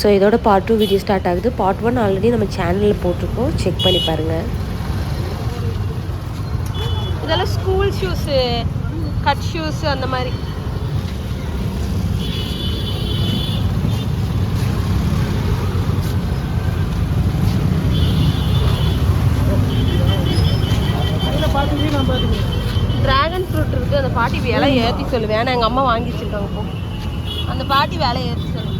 So இதோட part 2 video start ஆகுது. Part 1 already நம்ம சேனலில் போட்டிருக்கோம், செக் பண்ணி பாருங்கள். இதெல்லாம் ஸ்கூல் ஷூஸு, கட் ஷூஸு அந்த மாதிரி. ட்ராகன் ஃப்ரூட் இருக்குது. அந்த பாட்டி விலை ஏற்றி சொல்லு. வேணாம், எங்கள் அம்மா வாங்கி வச்சுருக்காங்க. போ, அந்த பாட்டி வேலை ஏற்றி சொல்லு.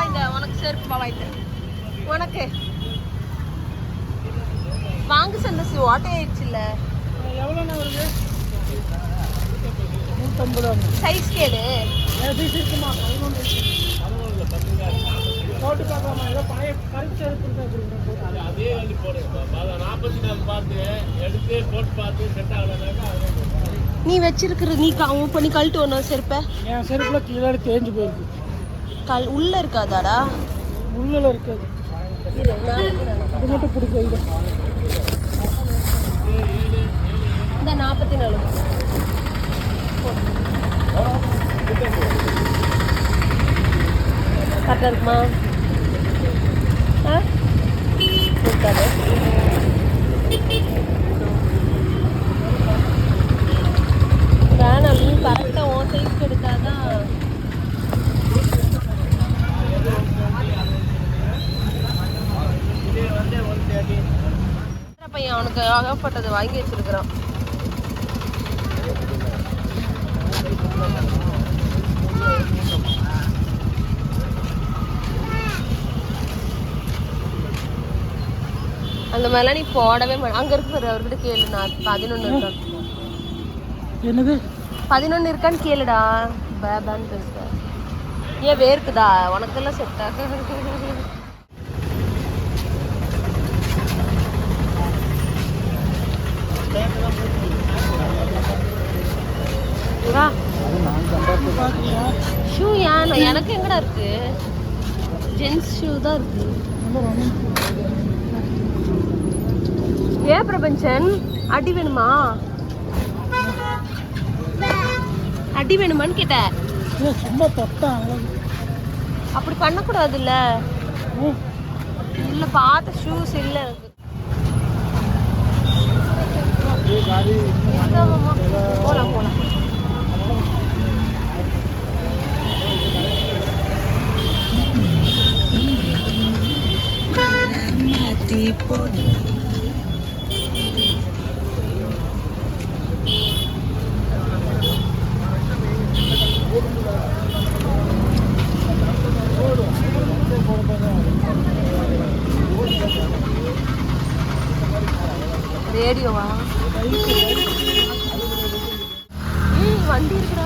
இந்த உனக்கு செருப்பு வாங்கிட்டு உனக்கு வாங்க சந்தோஷி. ஓட்டை ஆயிடுச்சுல்ல. சைஸ் கேளு. நீ வச்சிருக்கிற நீ பண்ணி கழட்டு ஒன்று செருப்பை. என் செருப்புல கீழே தேஞ்சு போயிருக்கு. உள்ள இருக்காதாடா? உள்ள இருக்காது. அது மட்டும் பிடிக்கும். இந்த 44 கரெக்டாக இருக்குமா? இருக்காது. வேணாம், நீ கரெக்டாக உன் சைஸ்க்கு எடுத்தாதான். பையன் அவனுக்கு ஆகப்பட்டது வாங்கி வச்சிருக்கிறான். அந்த மாதிரிலாம் நீ போடவே மாட்டேன். அங்கே இருக்கு பாரு, அவர்கிட்ட கேளு. நான் 11 இருக்கான். என்னது 11 இருக்கான்னு கேளுடா. பேபான்னு பேசுற. ஏன் வேர்க்குதா? உனக்கெல்லாம் செட் ஆக. ஷூ ஏன் எனக்கு எங்கடா இருக்கு? ஜென்ஸ் ஷூ தான் இருக்கு. ஏன் பிரபஞ்சன் அடி வேணுமா? அடி வேணுமான்னு கேட்ட. சும்மா தொட்டா அப்படி பண்ணக்கூடாது. இல்ல இல்ல பார்த்த ஷூஸ் இல்ல போலாம் போலாம். ரேடியோவா? வண்டி இருக்குடா.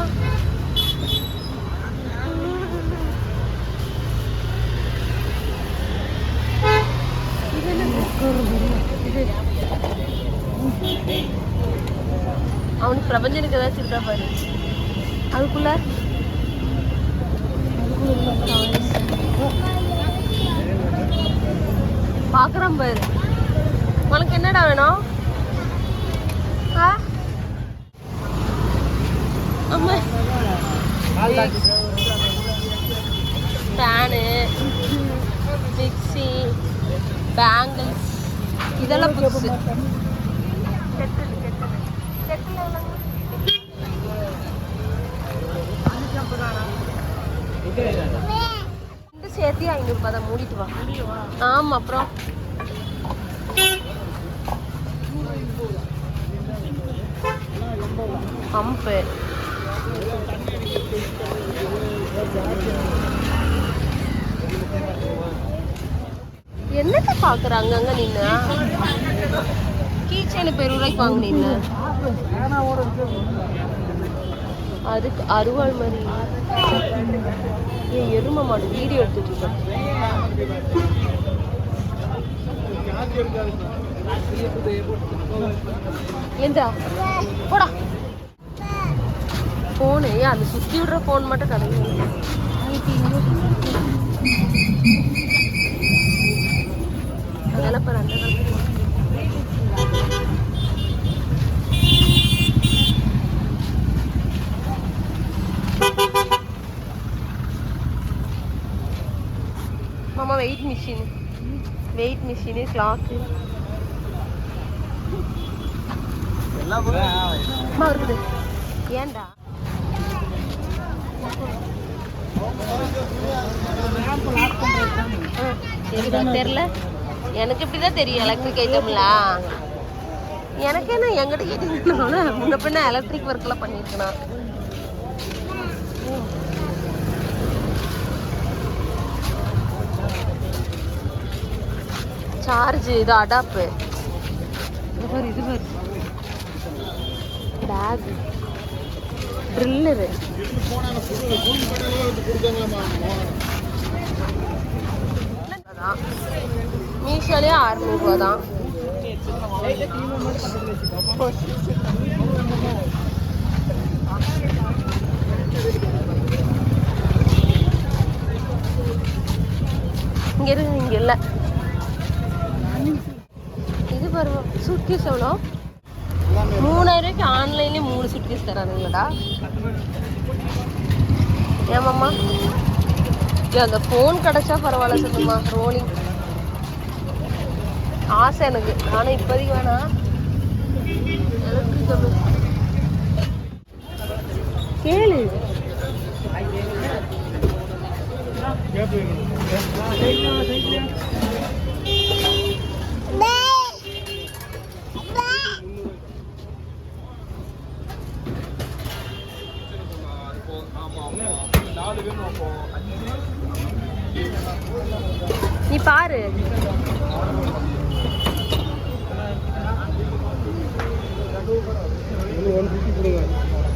அவனுக்கு பிரபஞ்சனுக்கு ஏதாச்சும் இருக்கா பாரு. அதுக்குள்ள பாக்குறான் பாரு. உனக்கு என்னடா வேணும்? அம்மா ஃபேனு, மிக்சி, பேங்கிள்ஸ் இதெல்லாம் புதுசு. இந்த சேர்த்தி 500 ரூபாய் தான். மூடிட்டு வா. ஆமா, அப்புறம் பம்பு என்னத்த பாக்குறாங்க அங்க நின்னு? கீச்சேனு ₹1 வாங்கினீங்க. அதுக்கு அருவாள் மாதிரி. எரும மாடு வீடியோ எடுத்துட்டு இருக்கேன். ஏண்டா போடா போனு. அந்த சுத்தி விடுற போன் மட்டும் கிடையாது. அதெல்லாம் பாரு. அந்த மாமா வெயிட் மிஷினு கிளாத்து அம்மா இருக்குது. ஏன்டா எனக்கு தெரியல. எனக்கு இப்படிதான் தெரியும் எலக்ட்ரிக் ஐட்டம்லாம். எனக்கு என்ன எங்கிட்ட கேட்டீங்கன்னா முன்ன பின்ன எலக்ட்ரிக் ஒர்க்லாம் பண்ணியிருக்கேன். சார்ஜ் இது அடாப்பு இது பாரு பேக் ட்ரில்லரு மீஷோலேயே 600 ரூபா தான். இங்கே இருக்கு, இங்கே இல்லை. இது பாருங்க சூட்கேஸ் எவ்வளோ? 3000 ரூபாய்க்கு ஆன்லைன்லேயே 3 சூட்கேஸ் தரானுங்களடா. ஏமாம்மா அந்த ஃபோன் கிடச்சா பரவாயில்ல சொல்லுமா. ரோலிங் ஆசை எனக்கு, ஆனால் இப்போதைக்கு வேணாம். எலக்ட்ரிக்கல் கேளு. நீ பாரு.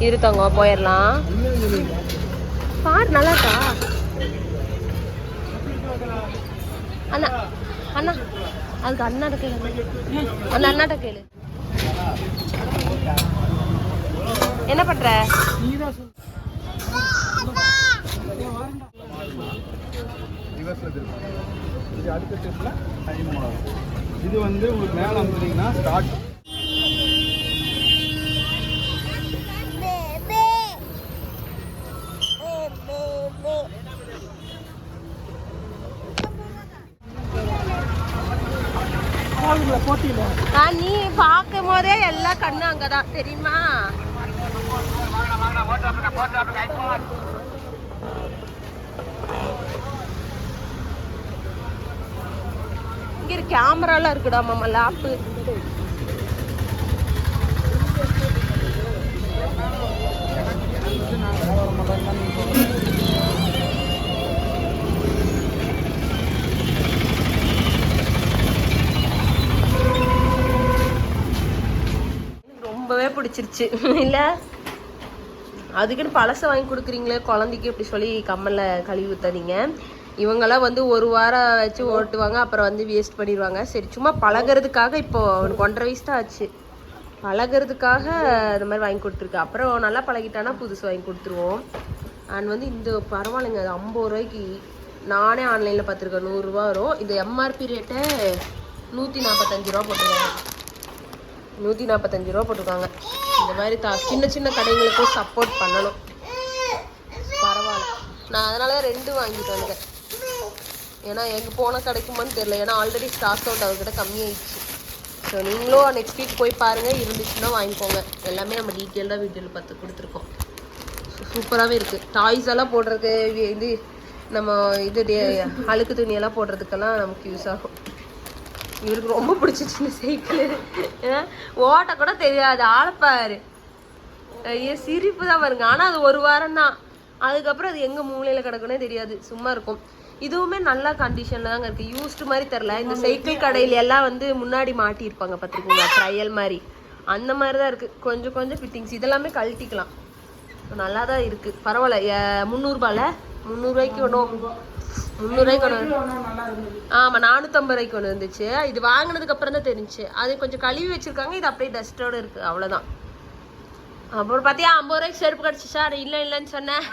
இருத்தவங்க போயிடலாம். பாரு நல்லாக்கா அண்ணா. அண்ணா அதுக்கு அண்ணாட்ட கேளு. அந்த அண்ணாட்ட கேளு. என்ன பண்ற? இது வந்து உங்களுக்கு மேலே வந்துட்டீங்கன்னா ஸ்டார்ட் போட்டியில நீ பார்க்கும் போதே எல்லா கண்ணு அங்கதான் தெரியுமா. இங்க கேமராலாம் இருக்குடா மாமா. லேப்பு ரொம்பவே பிடிச்சிருச்சு இல்ல. அதுக்குன்னு பழசை வாங்கி கொடுக்குறீங்களே குழந்தைக்கு இப்படி சொல்லி கம்மலில் கழுவி ஊற்றாதீங்க. இவங்கெல்லாம் வந்து ஒரு வாரம் வச்சு ஓட்டுவாங்க, அப்புறம் வந்து வேஸ்ட் பண்ணிடுவாங்க. சரி சும்மா பழகிறதுக்காக, இப்போது அவனுக்கு 1.5 வயசு தான் ஆச்சு, பழகிறதுக்காக இந்த மாதிரி வாங்கி கொடுத்துருக்கு. அப்புறம் நல்லா பழகிட்டானா புதுசு வாங்கி கொடுத்துருவோம். அண்ட் வந்து இந்த பரவாயில்லைங்க, அது 50 ரூபாய்க்கு நானே ஆன்லைனில் பார்த்துருக்கேன். 100 ரூபா வரும். இது எம்ஆர்பி ரேட்டை 145 ரூபா போட்டிருக்காங்க. 145 ரூபா போட்டிருக்காங்க. இந்த மாதிரி சின்ன சின்ன கடைகளுக்கும் சப்போர்ட் பண்ணணும். பரவாயில்ல. நான் அதனால தான் 2 வாங்கிட்டு வந்தேன். ஏன்னா எங்கே போனால் கிடைக்குமான்னு தெரியல. ஏன்னா ஆல்ரெடி ஸ்டாக் அவுட் அவர்கிட்ட கம்மியாயிடுச்சு. ஸோ நீங்களும் நெக்ஸ்ட் வீக் போய் பாருங்கள், இருந்துச்சுன்னா வாங்கிக்கோங்க. எல்லாமே நம்ம டீட்டெயில்டாக வீடியோவில் பார்த்து கொடுத்துருக்கோம். சூப்பராகவே இருக்குது. டாய்ஸ் எல்லாம் போடுறதுக்கு, இது நம்ம இது அழுக்கு துணியெல்லாம் போடுறதுக்கெல்லாம் நமக்கு யூஸ் ஆகும். இவருக்கு ரொம்ப பிடிச்சிச்சு இந்த சைக்கிள். ஓட்ட கூட தெரியாது, ஆளப்பாரு. ஐயோ சிரிப்பு தான் பாருங்க. ஆனால் அது 1 வாரம் தான். அதுக்கப்புறம் அது எங்கே மூலையில் கிடக்குன்னே தெரியாது, சும்மா இருக்கும். இதுவுமே நல்ல கண்டிஷனில் தாங்க இருக்குது. யூஸ்டு மாதிரி தெரில. இந்த சைக்கிள் கடையில எல்லாம் வந்து முன்னாடி மாட்டியிருப்பாங்க பார்த்துருக்கீங்களா, ட்ரையல் மாதிரி. அந்த மாதிரி தான் இருக்குது. கொஞ்சம் கொஞ்சம் ஃபிட்டிங்ஸ் இதெல்லாமே கழட்டிக்கலாம். நல்லா தான் இருக்குது. பரவாயில்ல. 300 ரூபாயில் 300 ரூபாய்க்கு ஒன்றும் 300 ரூபாய்க்கு ஒன்று. ஆமாம் 450 ரூபாய்க்கு ஒன்று இருந்துச்சு. இது வாங்கினதுக்கு அப்புறம் தான் தெரிஞ்சு. அது கொஞ்சம் கழுவி வச்சுருக்காங்க. இது அப்படியே டஸ்ட்டோடு இருக்குது, அவ்வளோதான். அப்புறம் பார்த்தியா 50 ரூபாய்க்கு செருப்பு கிடச்சிச்சா? இல்லை இல்லைன்னு சொன்னேன்.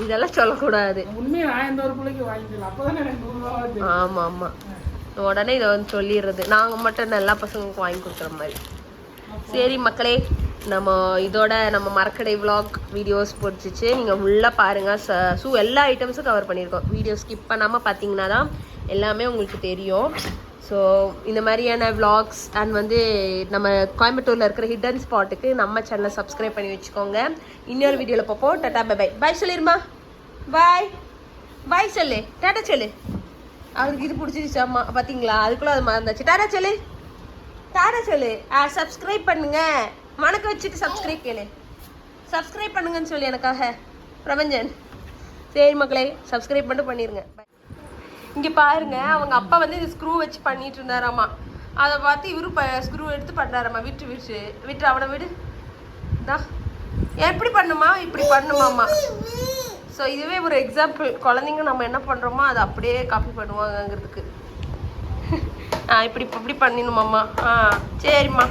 இதெல்லாம் சொல்லக்கூடாது. ஆமாம் ஆமாம், உடனே இதை வந்து சொல்லிடுறது. நாங்கள் மட்டும் எல்லா பசங்களுக்கும் வாங்கி கொடுக்குற மாதிரி. சரி மக்களே, நம்ம இதோட நம்ம மரக்கடை vlog வீடியோஸ் போட்டுச்சு. நீங்கள் உள்ளே பாருங்கள். ஸோ எல்லா ஐட்டம்ஸும் கவர் பண்ணியிருக்கோம். வீடியோ ஸ்கிப் பண்ணாமல் பார்த்தீங்கன்னா தான் எல்லாமே உங்களுக்கு தெரியும். ஸோ இந்த மாதிரியான vlogs அண்ட் வந்து நம்ம கோயம்புத்தூரில் இருக்கிற ஹிடன் ஸ்பாட்டுக்கு நம்ம சேனலை சப்ஸ்கிரைப் பண்ணி வச்சுக்கோங்க. இன்னொரு வீடியோவில் பார்ப்போம். டாட்டா பை பை. பாய் சொல்லிருமா. பாய் பாய் சொல்லு. டாட்டா சொல்லு. அவருக்கு இது பிடிச்சிருச்சு. அம்மா பார்த்தீங்களா, அதுக்குள்ளே அது மறந்தாச்சு. டாட்டா சொல்லு. டாடா சொல்லு. சப்ஸ்கிரைப் பண்ணுங்க. மணக்க வச்சுட்டு சப்ஸ்கிரைப் கேளு. சப்ஸ்கிரைப் பண்ணுங்கன்னு சொல்லி எனக்காக பிரபஞ்சன். சரி மக்களே, சப்ஸ்கிரைப் மட்டும் பண்ணிடுங்க. இங்கே பாருங்க, அவங்க அப்பா வந்து இது ஸ்க்ரூ வச்சு பண்ணிட்டு இருந்தாராம்மா. அதை பார்த்து இவரு ஸ்க்ரூ எடுத்து பண்ணுறாராம்மா. விட்டு அவனை விடு. தான் எப்படி பண்ணுமா, இப்படி பண்ணுமாம்மா. ஸோ இதுவே ஒரு எக்ஸாம்பிள். குழந்தைங்க நம்ம என்ன பண்ணுறோமோ அதை அப்படியே காப்பி பண்ணுவாங்கங்கிறதுக்கு. இப்படி பண்ணிடணுமாம்மா. சரிம்மா.